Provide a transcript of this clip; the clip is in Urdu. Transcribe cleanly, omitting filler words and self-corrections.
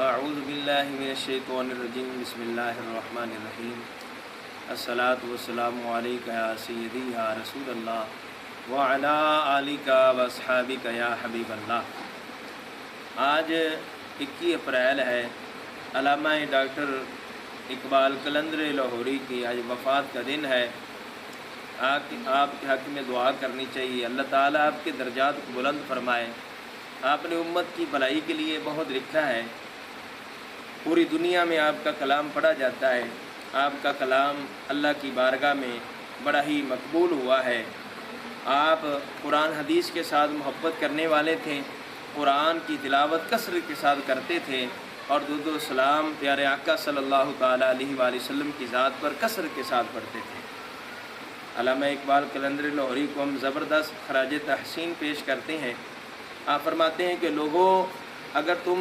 اعوذ باللہ من الشیطان الرجیم بسم اللہ الرحمن الرحیم الصلاۃ والسلام علیک یا سیدی یا رسول اللہ وعلی آلک واصحابک یا حبیب اللہ۔ آج 21 اپریل ہے، علامہ ڈاکٹر اقبال قلندر لاہوری کی آج وفات کا دن ہے۔ آپ کے حق میں دعا کرنی چاہیے، اللہ تعالیٰ آپ کے درجات کو بلند فرمائے۔ آپ نے امت کی بھلائی کے لیے بہت لکھا ہے، پوری دنیا میں آپ کا کلام پڑھا جاتا ہے، آپ کا کلام اللہ کی بارگاہ میں بڑا ہی مقبول ہوا ہے۔ آپ قرآن حدیث کے ساتھ محبت کرنے والے تھے، قرآن کی تلاوت کثرت کے ساتھ کرتے تھے اور درود و سلام پیارے آقا صلی اللہ تعالیٰ علیہ وآلہ وسلم کی ذات پر کثرت کے ساتھ پڑھتے تھے۔ علامہ اقبال قلندر لاہوری کو ہم زبردست خراج تحسین پیش کرتے ہیں۔ آپ فرماتے ہیں کہ لوگوں، اگر تم